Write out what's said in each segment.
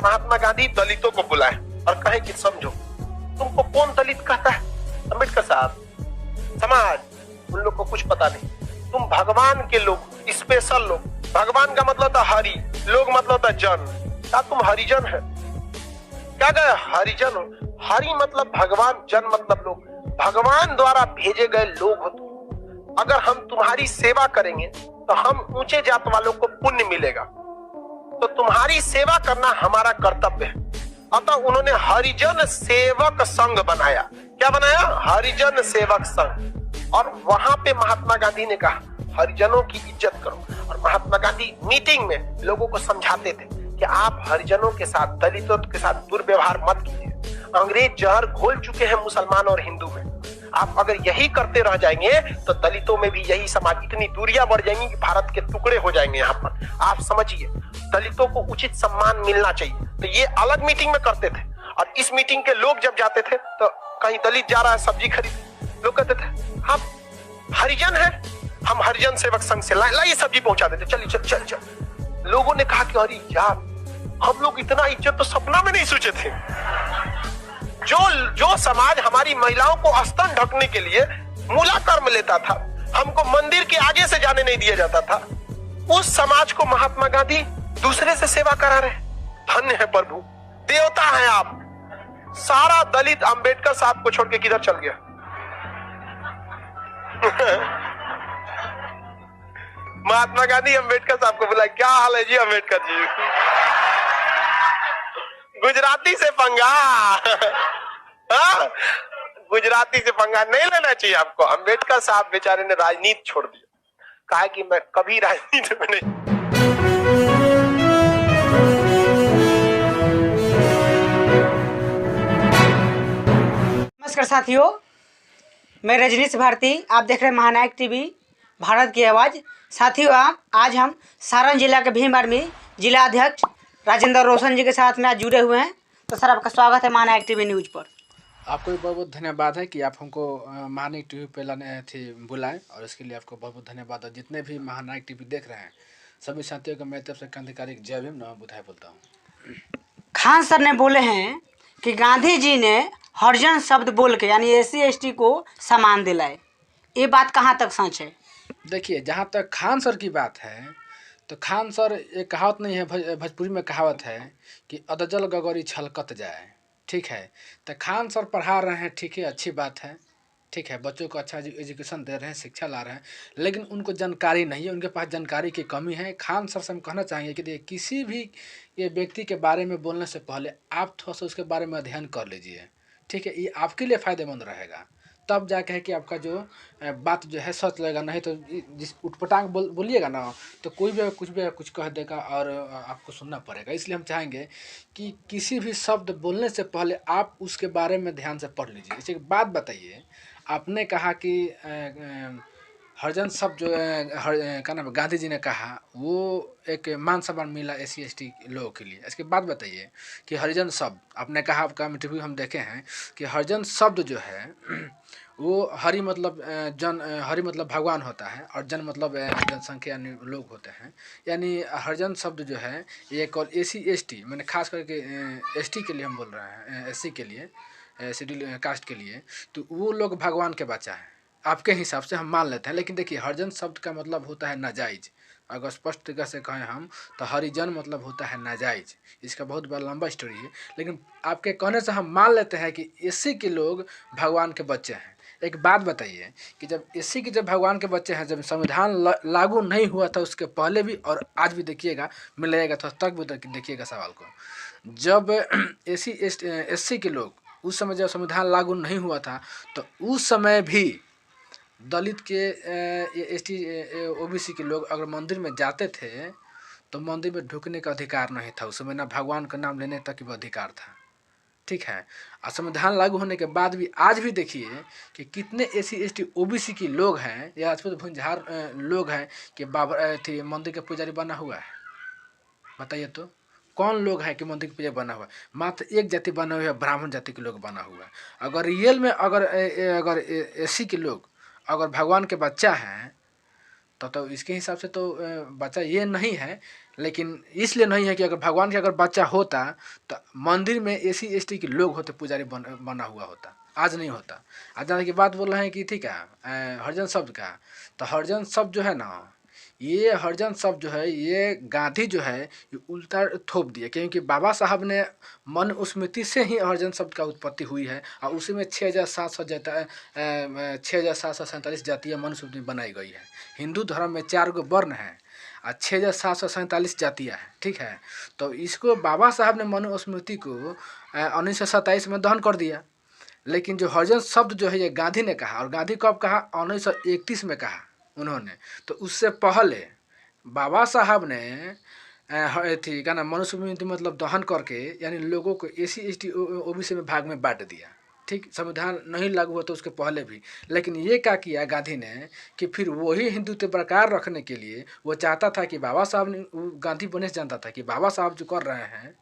महात्मा गांधी दलितों को बुलाए और कहे कि समझो, तुमको कौन दलित कहता है? अम्बेडकर साहब, समाज, उन लोग को कुछ पता नहीं, तुम भगवान के लोग, स्पेशल लोग। भगवान का मतलब था हरि, लोग मतलब था जन। क्या तुम हरिजन है? क्या कहे हरिजन हो? हरि मतलब भगवान, जन मतलब लोग। भगवान द्वारा भेजे गए लोग हो तुम। अगर हम तुम्हारी सेवा करेंगे तो हम ऊंचे जात वालों को पुण्य मिलेगा, तो तुम्हारी सेवा करना हमारा कर्तव्य है। अतः उन्होंने हरिजन सेवक संघ बनाया। क्या बनाया? हरिजन सेवक संघ। और वहां पे महात्मा गांधी ने कहा हरिजनों की इज्जत करो। और महात्मा गांधी मीटिंग में लोगों को समझाते थे कि आप हरिजनों के साथ, दलितों के साथ दुर्व्यवहार मत कीजिए। अंग्रेज जहर घोल चुके हैं मुसलमान और हिंदू में। आप अगर यही करते रह जाएंगे तो दलितों में भी यही समाज, इतनी दूरियां बढ़ जाएंगी कि भारत के टुकड़े हो जाएंगे। यहाँ पर आप समझिए, दलितों को उचित सम्मान मिलना चाहिए। तो ये अलग मीटिंग में करते थे। और इस मीटिंग के लोग जब जाते थे तो कहीं दलित जा रहा है सब्जी खरीद, लोग कहते थे हम हरिजन है, हम हरिजन सेवक संघ से लाइए सब्जी पहुंचा देते, चलिए चल चल चल। लोगों ने कहा कि अरे यार, हम लोग इतना इज्जत तो सपना में नहीं सोचे थे। जो समाज हमारी महिलाओं को स्तन ढकने के लिए मूला कर्म लेता था, हमको मंदिर के आगे से जाने नहीं दिया जाता था, उस समाज को महात्मा गांधी दूसरे से सेवा करा रहे। धन्य है प्रभु, देवता है आप। सारा दलित अंबेडकर साहब को छोड़ के किधर चल गया? महात्मा गांधी अंबेडकर साहब को बुला, क्या हाल है जी अंबेडकर जी? गुजराती से पंगा। गुजराती से पंगा नहीं लेना चाहिए आपको। अंबेडकर साहब बेचारे ने राजनीति छोड़ दिया, कहा कि मैं कभी राजनीति में नहीं। नमस्कार साथियों, मैं रजनीश भारती, आप देख रहे हैं महानायक टीवी, भारत की आवाज़। साथियों, आज हम सारण जिला के भीम आर्मी जिला अध्यक्ष राजेंद्र रोशन जी के साथ में आज जुड़े हुए हैं। तो सर, आपका स्वागत है महानायक टीवी न्यूज़ पर। आपको भी बहुत बहुत धन्यवाद है कि आप हमको महानायक टीवी पे लाने थे, बुलाएं, और इसके लिए आपको बहुत बहुत धन्यवाद है। जितने भी महानायक टीवी देख रहे हैं सभी साथियों को मैं तरफ से क्रांतिकारी जय भीम नमः बुधाई बोलता हूँ। खान सर ने बोले हैं कि गांधी जी ने हरिजन शब्द बोल के यानी SC ST को सम्मान दिलाए। ये बात कहाँ तक सच है? देखिए, जहाँ तक खान सर की बात है तो खान सर, एक कहावत नहीं है, भोजपुरी में कहावत है कि अदजल गगौरी छलकत जाए। ठीक है, तो खान सर पढ़ा रहे हैं, ठीक है, अच्छी बात है, ठीक है, बच्चों को अच्छा एजुकेशन दे रहे हैं, शिक्षा ला रहे हैं, लेकिन उनको जानकारी नहीं है, उनके पास जानकारी की कमी है। खान सर से हम कहना चाहेंगे कि देखिए, किसी भी ये व्यक्ति के बारे में बोलने से पहले आप थोड़ा सा उसके बारे में अध्ययन कर लीजिए। ठीक है, ये आपके लिए फ़ायदेमंद रहेगा, तब जाके है कि आपका जो बात जो है सच लगेगा। नहीं तो जिस उटपटांग बोलिएगा ना, तो कोई भी कुछ कह देगा और आपको सुनना पड़ेगा। इसलिए हम चाहेंगे कि किसी भी शब्द बोलने से पहले आप उसके बारे में ध्यान से पढ़ लीजिए। इसे एक बात बताइए, आपने कहा कि हरिजन शब्द जो क्या नाम है, गांधी जी ने कहा, वो एक मान सम्मान मिला SC ST लोगों के लिए। इसके बाद बताइए कि हरिजन शब्द, आपने कहा, आपका इंटरव्यू हम देखे हैं कि हरिजन शब्द जो है वो हरि मतलब हरि मतलब भगवान होता है, और जन मतलब जनसंख्या यानी लोग होते हैं। यानी हरिजन शब्द जो है ये कॉल SC ST, मैंने खास करके ST के लिए हम बोल रहे हैं, SC के लिए, शेड्यूल कास्ट के लिए, तो वो लोग भगवान के बच्चा हैं आपके हिसाब से, हम मान लेते हैं। लेकिन देखिए, हरिजन शब्द का मतलब होता है नाजायज। अगर स्पष्ट तरीके से कहें हम तो हरिजन मतलब होता है नाजायज। इसका बहुत बड़ा लंबा स्टोरी है, लेकिन आपके कहने से हम मान लेते हैं कि SC के लोग भगवान के बच्चे हैं। एक बात बताइए कि जब SC के जब भगवान के बच्चे हैं, जब संविधान लागू नहीं हुआ था उसके पहले भी और आज भी देखिएगा, मिलेगा तो तक भी देखिएगा सवाल को, जब SC के लोग उस समय जब संविधान लागू नहीं हुआ था तो उस समय भी दलित के ST OBC के लोग अगर मंदिर में जाते थे तो मंदिर में ढुकने का अधिकार नहीं था। उस समय ना भगवान का नाम लेने तक भी अधिकार था। ठीक है, और संविधान लागू होने के बाद भी आज भी देखिए कि कितने SC ST OBC के लोग हैं या राजपूत भूमिहार लोग हैं कि बाबर थी मंदिर के पुजारी बना हुआ है। बताइए तो कौन लोग हैं कि मंदिर के पुजारी बना हुआ है? मात्र एक जाति बना हुआ है, ब्राह्मण जाति के लोग बना हुआ है। अगर रियल में अगर SC के लोग अगर भगवान के बच्चा हैं तो इसके हिसाब से तो बच्चा ये नहीं है। लेकिन इसलिए नहीं है कि अगर भगवान के अगर बच्चा होता तो मंदिर में SC ST के लोग होते, पुजारी बना हुआ होता, आज नहीं होता। आज जाने की बात बोल रहे हैं कि ठीक है हरिजन शब्द का, तो हरिजन शब्द जो है ना, ये हरिजन शब्द जो है ये गांधी जो है ये उल्टा थोप दिए, क्योंकि बाबा साहब ने मनुस्मृति से ही हरिजन शब्द का उत्पत्ति हुई है और उसी में 6,747 जातीय मनुस्मृति बनाई गई है। हिंदू धर्म में 4 गो वर्ण हैं और 6,747 जातियाँ हैं, ठीक है। तो इसको बाबा साहब ने मनुस्मृति को 1927 में दहन कर दिया। लेकिन जो हरिजन शब्द जो है ये गांधी ने कहा, और गांधी कब कहा? 1931 में कहा उन्होंने। तो उससे पहले बाबा साहब ने थी क्या नाम, मनुस्मृति मतलब दहन करके यानी लोगों को SC ST OBC में भाग में बांट दिया, ठीक। संविधान नहीं लागू हुआ तो उसके पहले भी। लेकिन ये क्या किया गांधी ने कि फिर वही हिंदुत्व बरकरार रखने के लिए वो चाहता था कि बाबा साहब ने, गांधी बने से जानता था कि बाबा साहब जो कर रहे हैं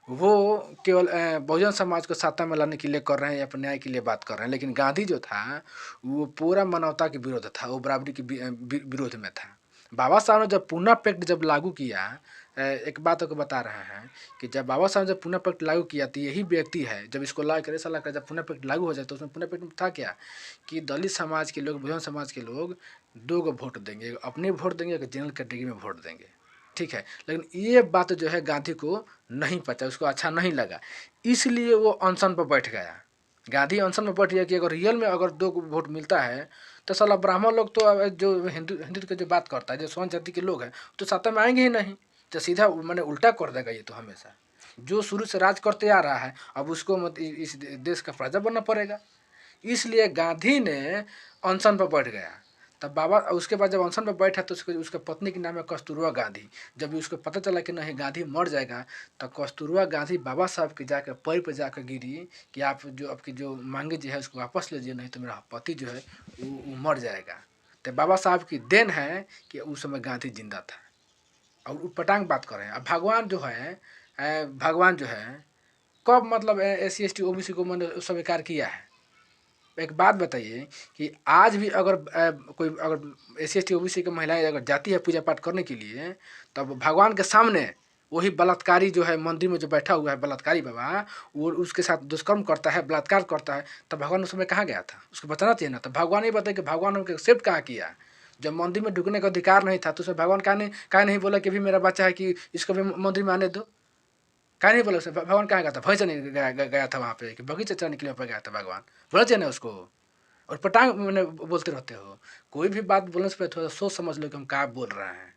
वो केवल बहुजन समाज को सत्ता में लाने के लिए कर रहे हैं या अपने न्याय के लिए बात कर रहे हैं। लेकिन गांधी जो था वो पूरा मानवता के विरोध था, वो बराबरी के विरोध में था। बाबा साहब ने जब पूना पैक्ट जब लागू किया, एक बात को बता रहे हैं कि जब बाबा साहब जब पूना पैक्ट लागू किया तो यही व्यक्ति है जब इसको ला कर ऐसा लगा जब पूना पैक्ट लागू हो जाए तो उसमें पूना पैक्ट में था क्या कि दलित समाज के लोग, बहुजन समाज के लोग 2 गो वोट देंगे, अपने वोट देंगे, जनरल कैटेगरी में वोट देंगे, ठीक है। लेकिन ये बात जो है गांधी को नहीं पता, उसको अच्छा नहीं लगा, इसलिए वो अनशन पर बैठ गया। गांधी अनशन में बैठ गया कि अगर रियल में अगर 2 वोट मिलता है तो साला ब्राह्मण लोग तो जो हिंदुत्व की जो बात करता है, जो स्वर्ण जाति के लोग हैं तो सत्ता में आएंगे ही नहीं, तो सीधा मैंने उल्टा कर देगा। ये तो हमेशा जो शुरू से राज करते आ रहा है अब उसको मत इस देश का प्रजा बनना पड़ेगा। इसलिए गांधी ने अनशन पर बैठ गया। तब बाबा उसके बाद जब अनशन पर बैठा तो उसके पत्नी के नाम है कस्तूरबा गांधी। जब उसको पता चला कि नहीं गांधी मर जाएगा तो कस्तूरबा गांधी बाबा साहब के जाकर पैर पर जाकर गिरी कि आप जो आपकी जो मांगे जो है उसको वापस लीजिए, नहीं तो मेरा पति जो है वो मर जाएगा। तो बाबा साहब की देन है कि उस समय गांधी जिंदा था और उटपटांग बात कर रहे हैं। अब भगवान जो है कब मतलब SC ST OBC को मैंने स्वीकार किया है? एक बात बताइए कि आज भी अगर कोई अगर SC ST OBC की महिलाएं अगर जाती है पूजा पाठ करने के लिए, तब भगवान के सामने वही बलात्कारी जो है मंदिर में जो बैठा हुआ है बलात्कारी बाबा, वो उसके साथ दुष्कर्म करता है, बलात्कार करता है, तब भगवान उस समय कहाँ गया था? उसको बताना चाहिए ना। तो भगवान ये बताए कि भगवान उनको एक्सेप्ट कहाँ किया? जब मंदिर में ढुकने का अधिकार नहीं था तो उसमें भगवान कहाँ नहीं बोला कि भी मेरा बच्चा है कि इसको भी मंदिर में आने दो? कहाँ नहीं बोला उसमें? भगवान कहाँ गया था? भैंस नहीं गया था वहाँ पे कि बगीचा चढ़ने के लिए वहाँ गया था भगवान? बोला चाहिए ना उसको। और पटांग मैंने बोलते रहते हो, कोई भी बात बोलने से पहले थोड़ा सोच समझ लो कि हम क्या बोल रहे हैं,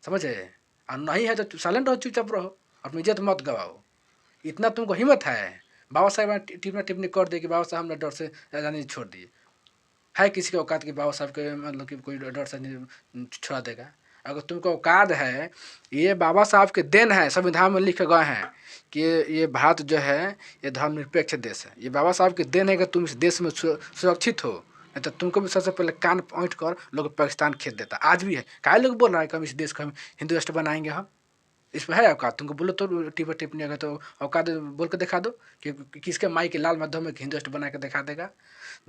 समझे? और नहीं है तो साइलेंट रहो, चुपचाप रहो, अपनी इज्जत मत गवाओ। इतना तुमको हिम्मत है? बाबा साहब ने टिप्पणी कर दी कि बाबा साहब ने डर से राजनीति छोड़ दी। है किसी के औकात की बाबा साहब के मतलब कि कोई डर से छोड़ा देगा? अगर तुमको औकात है, ये बाबा साहब के देन है, संविधान में लिखे गए हैं कि ये भारत जो है ये धर्मनिरपेक्ष देश है। ये बाबा साहब के देन है कि तुम इस देश में सुरक्षित हो, नहीं तो तुमको भी सबसे पहले कान पॉइंट कर लोग पाकिस्तान खेद देता। आज भी है, काय लोग बोल रहा है कि हम इस देश को हम हिंदू राष्ट्र बनाएंगे। हम इस पर है औकात? तुमको बोलो तो टिप्पणी अगर तो औकात बोल के दिखा दो कि किसके माई के लाल माध्यम में हिंदू राष्ट्र बना के दिखा देगा।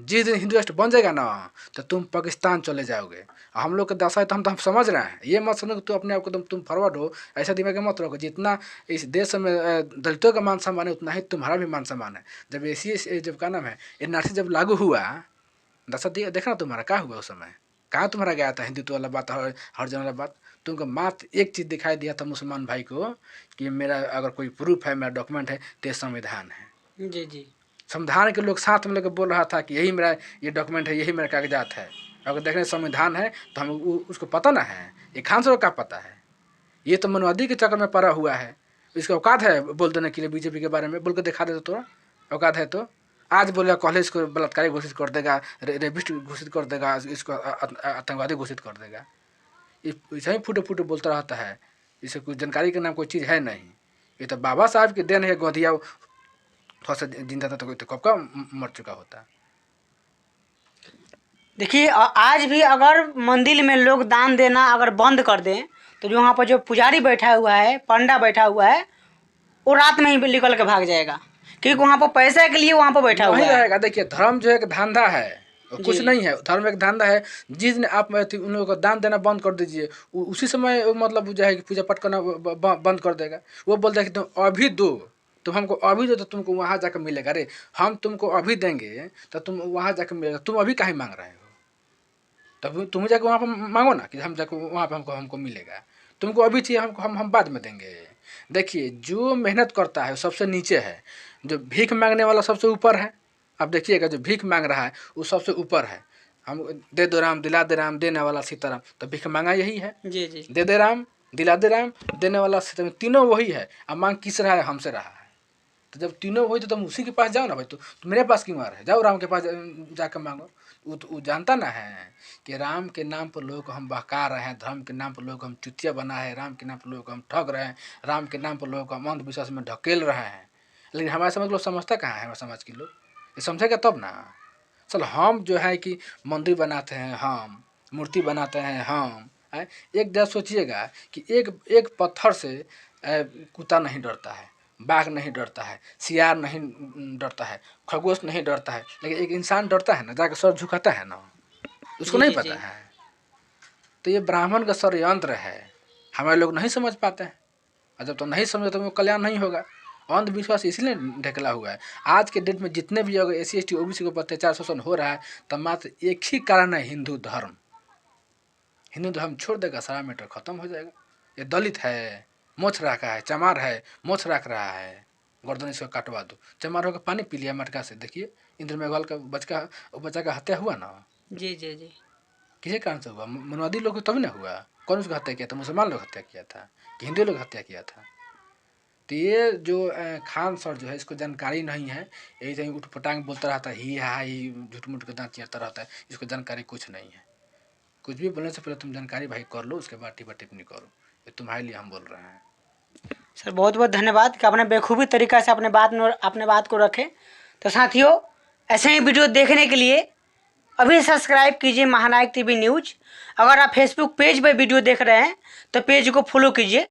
जिस दिन हिंदू राष्ट्र बन जाएगा ना तो तुम पाकिस्तान चले जाओगे। हम लोग का दशा है तो हम समझ रहे हैं। ये मत समझो कि तू अपने आप को तुम फॉरवर्ड हो, ऐसा दिमाग में मत रखो। जितना इस देश में दलितों का मान सम्मान है उतना ही तुम्हारा भी मान सम्मान है। जब SC जब क्या नाम है NRC जब लागू हुआ, दशा देखना तुम्हारा क्या हुआ उस समय, कहाँ तुम्हारा गया था हिंदुत्व वाला बात, हर जन वाला बात? तुमको मात्र एक चीज़ दिखाई दिया था मुसलमान भाई को कि मेरा अगर कोई प्रूफ है, मेरा डॉक्यूमेंट है तो संविधान है। जी जी, संविधान के लोग साथ में लेकर बोल रहा था कि यही मेरा ये डॉक्यूमेंट है, यही मेरा कागजात है। अगर देखने संविधान है तो हम उसको पता ना है, ये खान सर का पता है। ये तो मनवादी के चक्कर में पड़ा हुआ है। इसका औकात है बोल देने के लिए बीजेपी के बारे में? बोल कर दिखा दे तो थोड़ा औकात है तो। आज बोलेगा कॉलेज को बलात्कारी घोषित कर देगा, रेपिस्ट घोषित कर देगा, इसको आतंकवादी घोषित कर देगा। ऐसा ही फूटे फूटे बोलता रहता है, इसे कोई जानकारी के नाम कोई चीज़ है नहीं। ये तो बाबा साहब की देन है। गोंधिया थोड़ा सा जिंदा था तो कब का मर चुका होता। देखिए आज भी अगर मंदिर में लोग दान देना अगर बंद कर दें तो जो वहाँ पर जो पुजारी बैठा हुआ है, पंडा बैठा हुआ है, वो रात में ही निकल के भाग जाएगा, क्योंकि वहाँ पर पैसे के लिए वहाँ पर बैठा हुआ नहीं है। रहेगा। देखिए धर्म जो है एक धंधा है, कुछ जी। नहीं है, धर्म एक धंधा है। जिस दिन आप उन लोगों को दान देना बंद कर दीजिए, उसी समय मतलब जो है कि पूजा पाठ करना बंद कर देगा। वो बोलता है कि तुम अभी दो, तुम हमको अभी दो तो तुमको वहाँ जाकर मिलेगा। अरे हम तुमको अभी देंगे तो तुम वहाँ जाकर मिलेगा, तुम अभी काहे मांग रहे हो? तब तुम जाकर वहाँ पर मांगो ना कि हम जाकर वहाँ पर हमको मिलेगा। तुमको अभी चाहिए, हमको हम बाद में देंगे। देखिए, जो मेहनत करता है वो सबसे नीचे है, जो भीख मांगने वाला सबसे ऊपर है। अब देखिएगा, जो भीख मांग रहा है वो सबसे ऊपर है। हम दे दो राम, दिला दे राम, देने वाला सीताराम, तो भीख मांगा यही है। जी जी दे दे राम, दिला दे राम, देने वाला सीताराम, तीनों वही है। अब मांग किस रहा है? हमसे रहा है। तो जब तीनों वही तो तुम उसी के पास जाओ ना भाई। तो मेरे पास क्यों आ रहा है? जाओ राम के पास जाकर मांगो। वो जानता ना है कि राम के नाम पर लोगों को हम बहका रहे हैं, धर्म के नाम पर लोगों को हम चुतिया बना है, राम के नाम पर लोगों को हम ठग रहे हैं, राम के नाम पर लोगों को हम अंधविश्वास में ढकेल रहे हैं। लेकिन हमारे समाज लोग समझता कहाँ है? हमारे समाज के लोग ये समझेगा तब ना। चल, हम जो है कि मंदिर बनाते हैं, हम मूर्ति बनाते हैं, हम एक जगह सोचिएगा कि एक पत्थर से कुत्ता नहीं डरता है, बाघ नहीं डरता है, सियार नहीं डरता है, खरगोश नहीं डरता है, लेकिन एक इंसान डरता है ना, जाकर सर झुकाता है ना। उसको जी, नहीं जी, पता जी। है। तो ये ब्राह्मण का षड्यंत्र है, हमारे लोग नहीं समझ पाते हैं। और जब तो नहीं समझे तो वो कल्याण नहीं होगा। अंधविश्वास इसलिए ढकेला हुआ है। आज के डेट में जितने भी अगर SC ST OBC के ऊपर अत्याचार शोषण हो रहा है, तब मात्र एक ही कारण है, हिंदू धर्म। हिंदू धर्म छोड़ देगा, सारा मैटर खत्म हो जाएगा। ये दलित है, मोछ रखा है, चमार है, मोछ रख रहा है, गर्दन इसको काटवा दो। चमार होकर पानी पी लिया मटका से। देखिए, इंद्र मेघवाल का बच्चा का हत्या हुआ ना, जी जी जी किसी कारण से हुआ? मनवादी लोग तभी ना हुआ। कौन उसका हत्या किया था? मुसलमान लोग हत्या किया था कि हिंदू लोग हत्या किया था? तो ये जो खान सर जो है, इसको जानकारी नहीं है। यही से उठ पटांग बोलता रहता है, ही हा ही, झूठ मूठ के दांत चिरता रहता है। इसको जानकारी कुछ नहीं है। कुछ भी बोलने से पहले तुम जानकारी भाई कर लो, उसके बाद टिप्पणी टिप्पणी करो। ये तुम्हारे लिए हम बोल रहे हैं। सर, बहुत बहुत धन्यवाद कि आपने बेखूबी तरीका से अपने बात को रखे। तो साथियों, ऐसे ही वीडियो देखने के लिए अभी सब्सक्राइब कीजिए महानायक TV न्यूज। अगर आप फेसबुक पेज पर वीडियो देख रहे हैं तो पेज को फॉलो कीजिए।